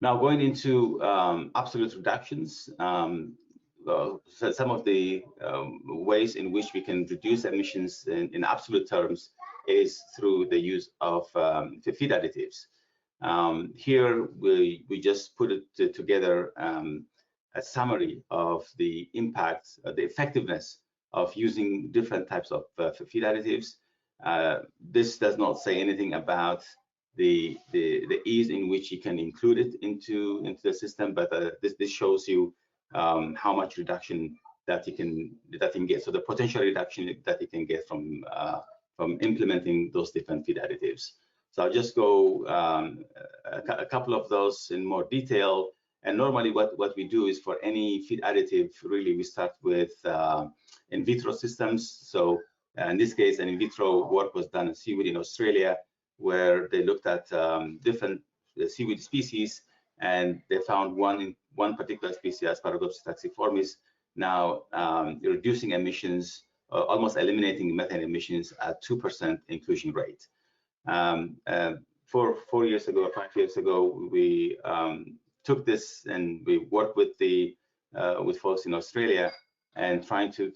Now going into absolute reductions, so some of the ways in which we can reduce emissions in absolute terms is through the use of feed additives. Here we just put it together a summary of the impact, the effectiveness of using different types of feed additives. This does not say anything about the ease in which you can include it into the system, but this shows you how much reduction that you can get. So the potential reduction that you can get from implementing those different feed additives. So I'll just go a couple of those in more detail. And normally what we do is for any feed additive, really we start with in vitro systems. So in this case, an in vitro work was done in seaweed in Australia, where they looked at different seaweed species, and they found one particular species, Asparagopsis taxiformis, now reducing emissions, almost eliminating methane emissions at 2% inclusion rate. 4 years ago, 5 years ago, we took this and we worked with with folks in Australia and trying to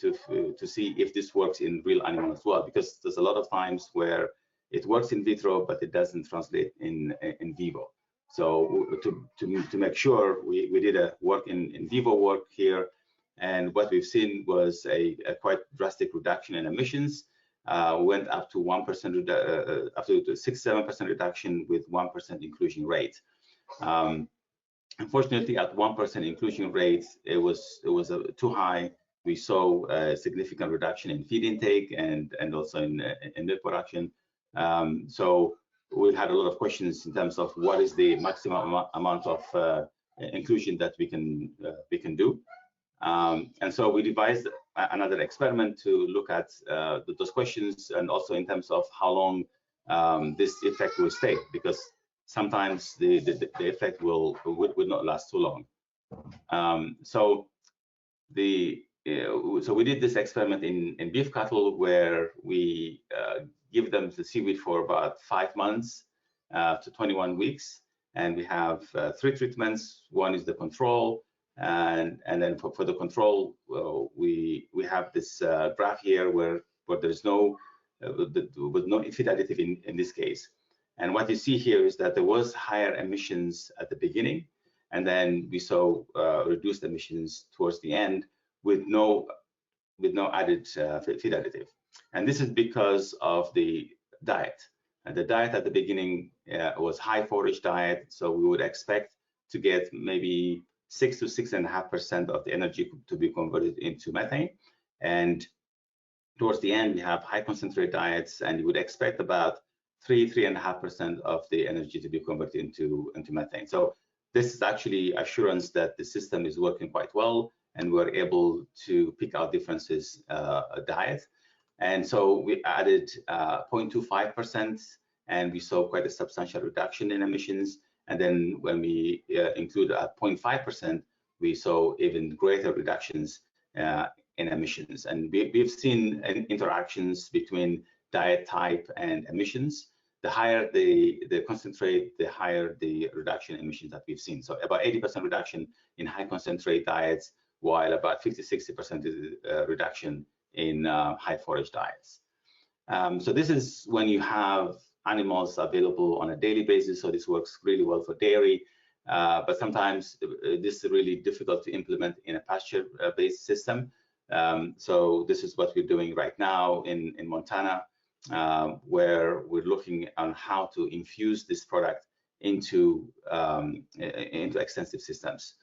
see if this works in real animals as well, because there's a lot of times where it works in vitro, but it doesn't translate in vivo. So to make sure, we did a work in vivo work here, and what we've seen was a quite drastic reduction in emissions. Went up to 1%, up to 6-7% reduction with 1% inclusion rate. Unfortunately, at 1% inclusion rate, it was too high. We saw a significant reduction in feed intake and also in milk production. So we had a lot of questions in terms of what is the maximum amount of inclusion that we can do. And so we devised another experiment to look at those questions, and also in terms of how long this effect will stay, because sometimes the effect would not last too long. So we did this experiment in beef cattle, where we give them the seaweed for about 5 months to 21 weeks, and we have 3 treatments. One is the control, and then for the control, we have this graph here where there's no feed additive in this case. And what you see here is that there was higher emissions at the beginning, and then we saw reduced emissions towards the end with no added feed additive. And this is because of the diet. And the diet at the beginning was high forage diet, so we would expect to get maybe 6 to 6.5% of the energy to be converted into methane. And towards the end, we have high concentrate diets, and you would expect about 3.5% of the energy to be converted into methane. So this is actually assurance that the system is working quite well, and we're able to pick out differences diet. And so we added 0.25%, and we saw quite a substantial reduction in emissions. And then when we include 0.5%, we saw even greater reductions in emissions. And we've seen interactions between diet type and emissions. The higher the concentrate, the higher the reduction in emissions that we've seen. So about 80% reduction in high concentrate diets, while about 50-60% reduction in high forage diets. So this is when you have animals available on a daily basis, so this works really well for dairy, but sometimes this is really difficult to implement in a pasture-based system. So this is what we're doing right now in Montana, where we're looking on how to infuse this product into extensive systems.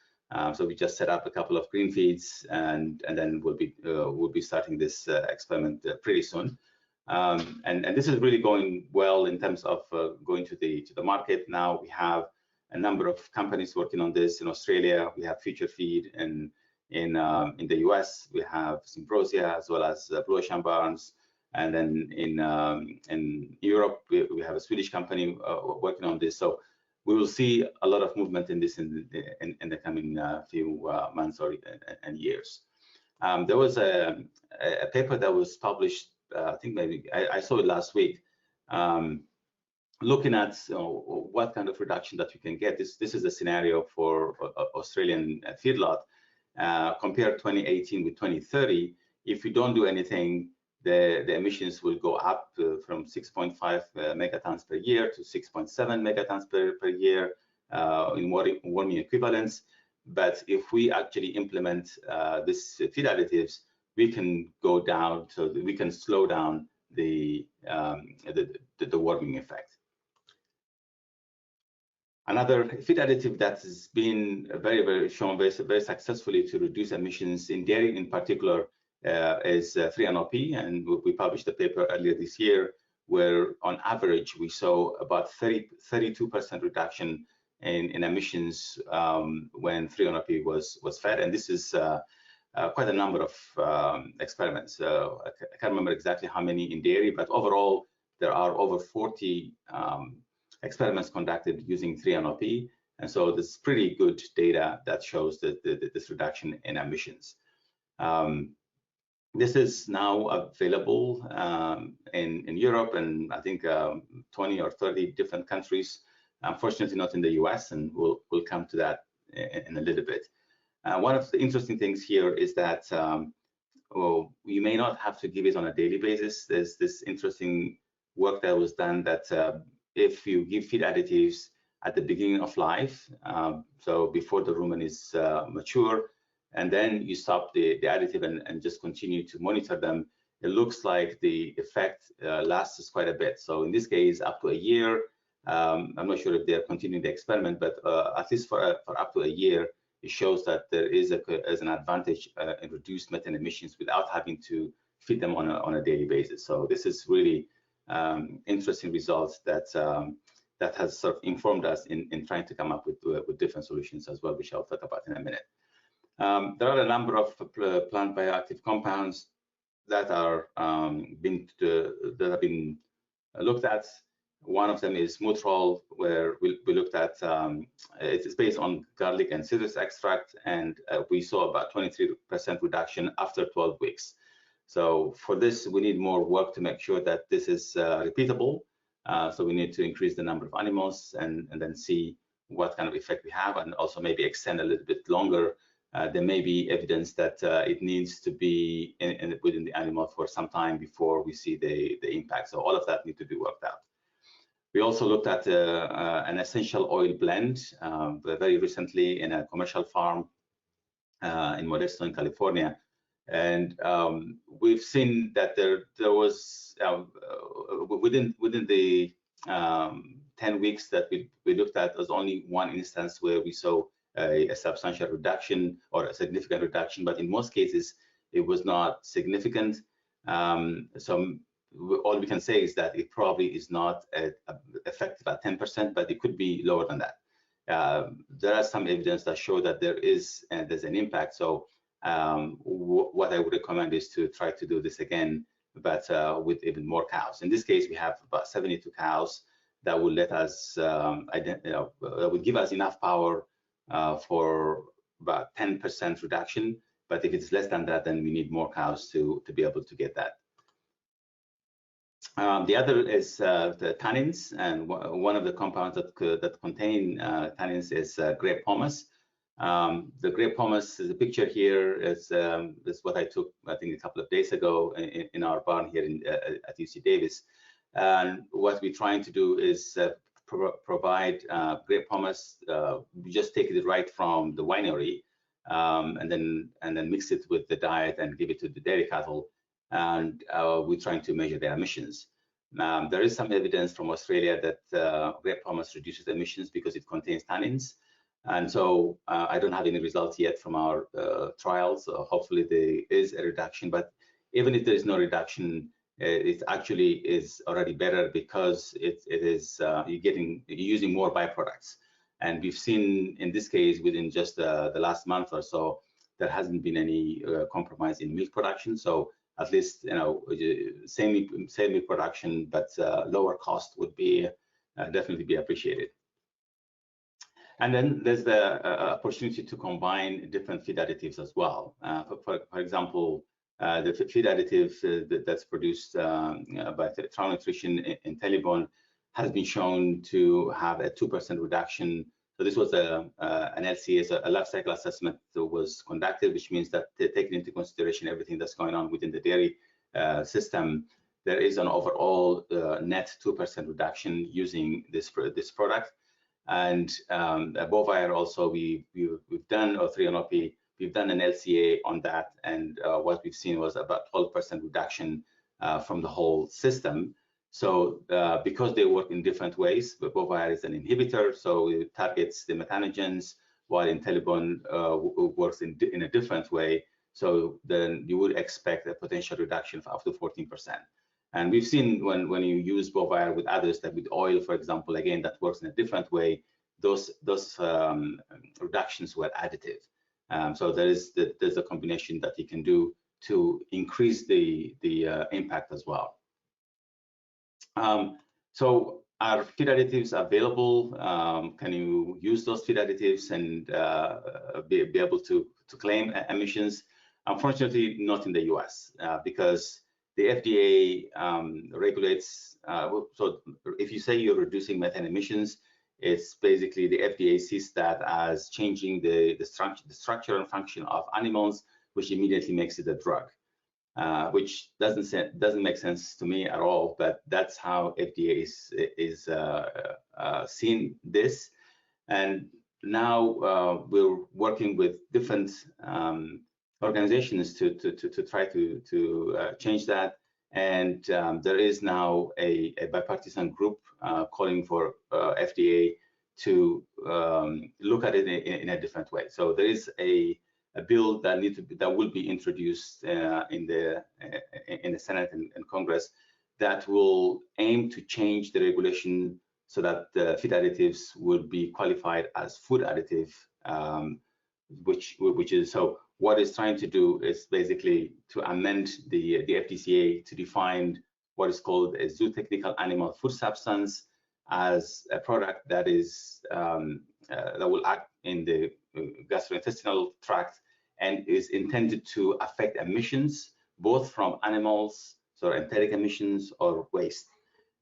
So we just set up a couple of green feeds, and then we'll be starting this experiment pretty soon. And this is really going well in terms of going to the market. Now we have a number of companies working on this. In Australia, we have Future Feed, and in the US, we have Symbrosia as well as Blue Ocean Barns. And then in Europe, we have a Swedish company working on this. So we will see a lot of movement in this in the coming few months and years. There was a paper that was published, I think maybe I saw it last week, looking at what kind of reduction that you can get. This is a scenario for Australian feedlot. Compare 2018 with 2030. If you don't do anything, the emissions will go up from 6.5 megatons per year to 6.7 megatons per year in warming equivalents. But if we actually implement this feed additives, we can go down, so we can slow down the warming effect. Another feed additive that has been shown very successfully to reduce emissions in dairy in particular is 3-NOP, and we published a paper earlier this year where on average we saw about 32% reduction in emissions when 3-NOP was fed, and this is quite a number of experiments. I can't remember exactly how many in dairy, but overall there are over 40 experiments conducted using 3-NOP, and so there's pretty good data that shows that this reduction in emissions. This is now available in Europe and I think 20 or 30 different countries. Unfortunately, not in the US, and we'll come to that in a little bit. One of the interesting things here is that you may not have to give it on a daily basis. There's this interesting work that was done that if you give feed additives at the beginning of life, so before the rumen is mature, and then you stop the additive and just continue to monitor them, it looks like the effect lasts quite a bit. So in this case, up to a year. I'm not sure if they're continuing the experiment, but at least for up to a year, it shows that there is an advantage in reduced methane emissions without having to feed them on a daily basis. So this is really interesting results that has sort of informed us in trying to come up with different solutions as well, which I'll talk about in a minute. There are a number of plant bioactive compounds that are that have been looked at. One of them is Mutrol, where we looked at it's based on garlic and citrus extract, and we saw about 23% reduction after 12 weeks. So for this, we need more work to make sure that this is repeatable. So we need to increase the number of animals and then see what kind of effect we have, and also maybe extend a little bit longer. There may be evidence that it needs to be within the animal for some time before we see the impact. So all of that needs to be worked out. We also looked at an essential oil blend very recently in a commercial farm in Modesto in California. And we've seen that there was within the 10 weeks that we looked at, there's only one instance where we saw a substantial reduction or a significant reduction, but in most cases it was not significant. So all we can say is that it probably is not effective at 10%, but it could be lower than that. There are some evidence that show that there's an impact. So what I would recommend is to try to do this again, but with even more cows. In this case, we have about 72 cows that will let us, that would give us enough power for about 10% reduction. But if it's less than that, then we need more cows to be able to get that. The other is the tannins, and one of the compounds that contain tannins is grape pomace. The grape pomace, the picture here is what I took, I think, a couple of days ago in our barn here at UC Davis. And what we're trying to do is provide grape pomace. We just take it right from the winery and then mix it with the diet and give it to the dairy cattle. And we're trying to measure their emissions. There is some evidence from Australia that grape pomace reduces emissions because it contains tannins. And so I don't have any results yet from our trials. Hopefully there is a reduction, but even if there is no reduction, it actually is already better because you're using more byproducts. And we've seen in this case, within just the last month or so, there hasn't been any compromise in milk production. So at least, same milk production, but lower cost would be definitely be appreciated. And then there's the opportunity to combine different feed additives as well. For example, the feed additive that's produced by Selko IntelliBond has been shown to have a 2% reduction. So this was an LCA, a life cycle assessment that was conducted, which means that taking into consideration everything that's going on within the dairy system, there is an overall net 2% reduction using this product. And bovine also we've done, or 3NOP, we've done an LCA on that, and what we've seen was about 12% reduction from the whole system. So because they work in different ways, but bovine is an inhibitor, so it targets the methanogens, while IntelliBond works in a different way. So then you would expect a potential reduction of up to 14%. And we've seen when you use bovine with others, that with oil, for example, again, that works in a different way, those reductions were additive. So there's a combination that you can do to increase the impact as well. So are feed additives available? Can you use those feed additives and be able to claim emissions? Unfortunately, not in the US, because the FDA regulates. So if you say you're reducing methane emissions, it's basically the FDA sees that as changing the structure and function of animals, which immediately makes it a drug. Which doesn't make sense to me at all, but that's how FDA is seeing this. And now we're working with different organizations to try to change that. And there is now a bipartisan group calling for FDA to look at it in a different way. So there is a bill that will be introduced in the Senate and Congress that will aim to change the regulation so that the feed additives will be qualified as food additive, which is, so what it's trying to do is basically to amend the FDCA to define what is called a zootechnical animal food substance as a product that is that will act in the gastrointestinal tract and is intended to affect emissions both from animals, so enteric emissions or waste.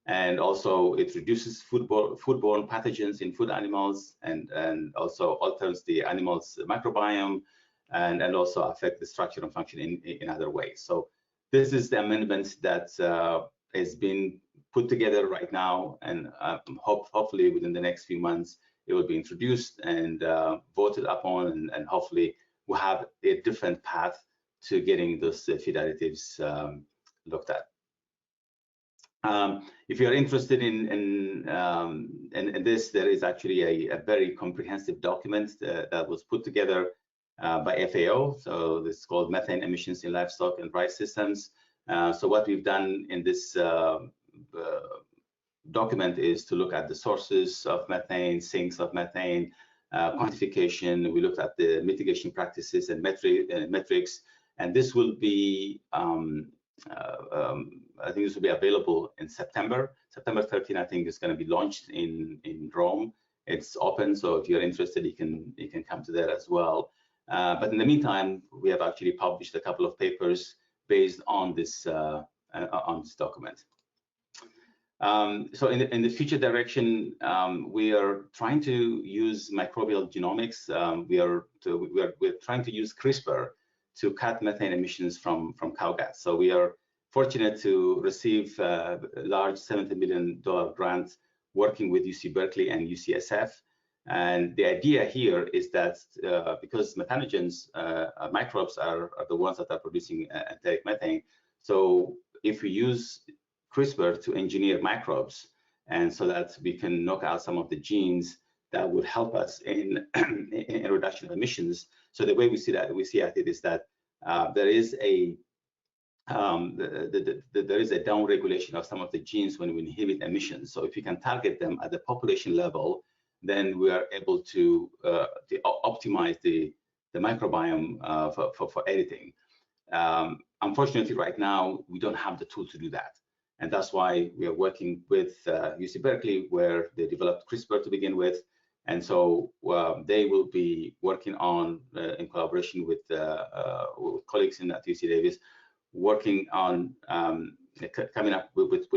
And also it reduces foodborne pathogens in food animals, and also alters the animal's microbiome, and also affect the structure and function in other ways. So this is the amendment that is being put together right now, and hopefully within the next few months it will be introduced and voted upon, and hopefully we'll have a different path to getting those feed additives looked at. If you're interested in this, there is actually a very comprehensive document that was put together by FAO. So this is called Methane Emissions in Livestock and Rice Systems. So what we've done in this document is to look at the sources of methane, sinks of methane, quantification. We looked at the mitigation practices and metrics, and this will be I think this will be available in September 13. I think it's going to be launched in Rome. It's open, so if you're interested, you can come to that as well. But in the meantime, we have actually published a couple of papers based on this document. So in the future direction, we are trying to use microbial genomics. We're trying to use CRISPR to cut methane emissions from cow gas. So we are fortunate to receive a large $70 million grant working with UC Berkeley and UCSF. And the idea here is that because methanogens, microbes are the ones that are producing enteric methane. So if we use CRISPR to engineer microbes, and so that we can knock out some of the genes that would help us in reduction of emissions. So the way we see at it is that there is a down regulation of some of the genes when we inhibit emissions. So if you can target them at the population level, then we are able to optimize the microbiome for editing. Unfortunately, right now we don't have the tool to do that, and that's why we are working with UC Berkeley, where they developed CRISPR to begin with. And so they will be working on, in collaboration with colleagues at UC Davis, working on coming up with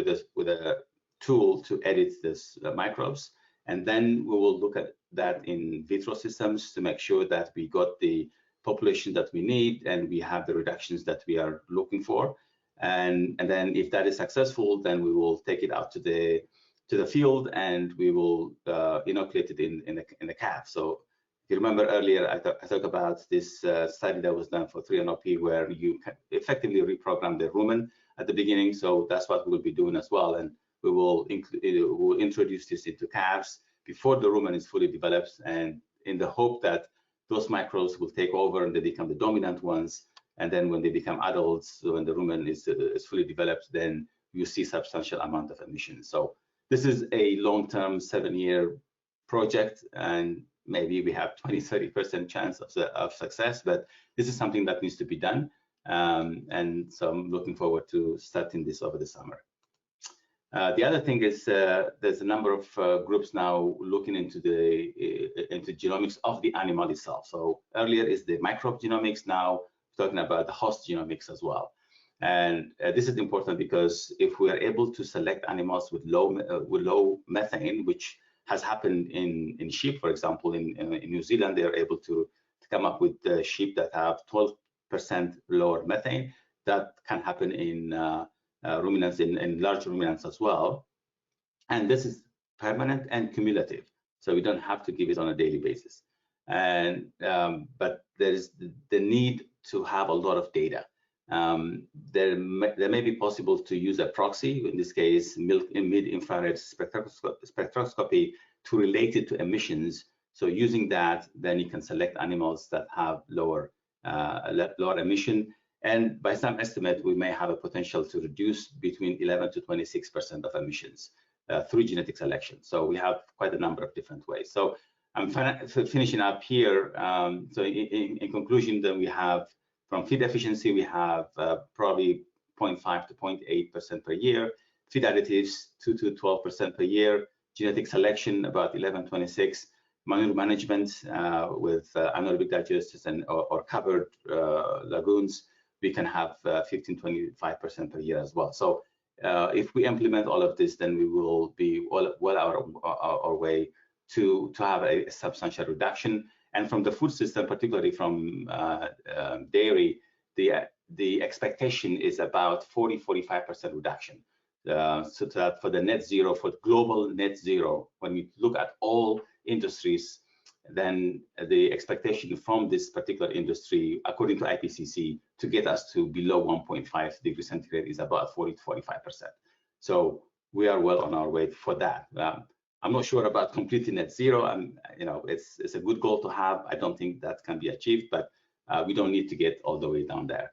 tool to edit this microbes, and then we will look at that in vitro systems to make sure that we got the population that we need and we have the reductions that we are looking for. And then if that is successful, then we will take it out to the field and we will inoculate it in the calf. So if you remember earlier, I talked about this study that was done for 3-NOP where you can effectively reprogram the rumen at the beginning. So that's what we'll be doing as well. And we will we'll introduce this into calves before the rumen is fully developed, and in the hope that those microbes will take over and they become the dominant ones. And then when they become adults, when the rumen is fully developed, then you see substantial amount of emissions. So this is a long-term 7-year project, and maybe we have 20–30% chance of success, but this is something that needs to be done. And so I'm looking forward to starting this over the summer. The other thing is there's a number of groups now looking into genomics of the animal itself. So earlier is the microbe genomics, now talking about the host genomics as well. And this is important because if we are able to select animals with low methane, which has happened in sheep, for example, in New Zealand, they are able to come up with sheep that have 12% lower methane. That can happen in ruminants, in large ruminants as well. And this is permanent and cumulative, so we don't have to give it on a daily basis. And but there is the need to have a lot of data. There may be possible to use a proxy, in this case mid-infrared spectroscopy, to relate it to emissions. So using that, then you can select animals that have lower emission, and by some estimate we may have a potential to reduce between 11 to 26% of emissions through genetic selection. So we have quite a number of different ways. So I'm finishing up here. So in conclusion, then we have, from feed efficiency, we have probably 0.5 to 0.8% per year. Feed additives, 2 to 12% per year. Genetic selection, about 11–26. Manure management with anaerobic digesters and or covered lagoons, we can have 15–25% per year as well. So if we implement all of this, then we will be well our way to have a substantial reduction. And from the food system, particularly from dairy, the expectation is about 40–45% reduction. So that for the net zero, for global net zero, when we look at all industries, then the expectation from this particular industry, according to IPCC, to get us to below 1.5 degrees centigrade is about 40–45%. So we are well on our way for that. I'm not sure about completely net zero. It's a good goal to have. I don't think that can be achieved, but we don't need to get all the way down there.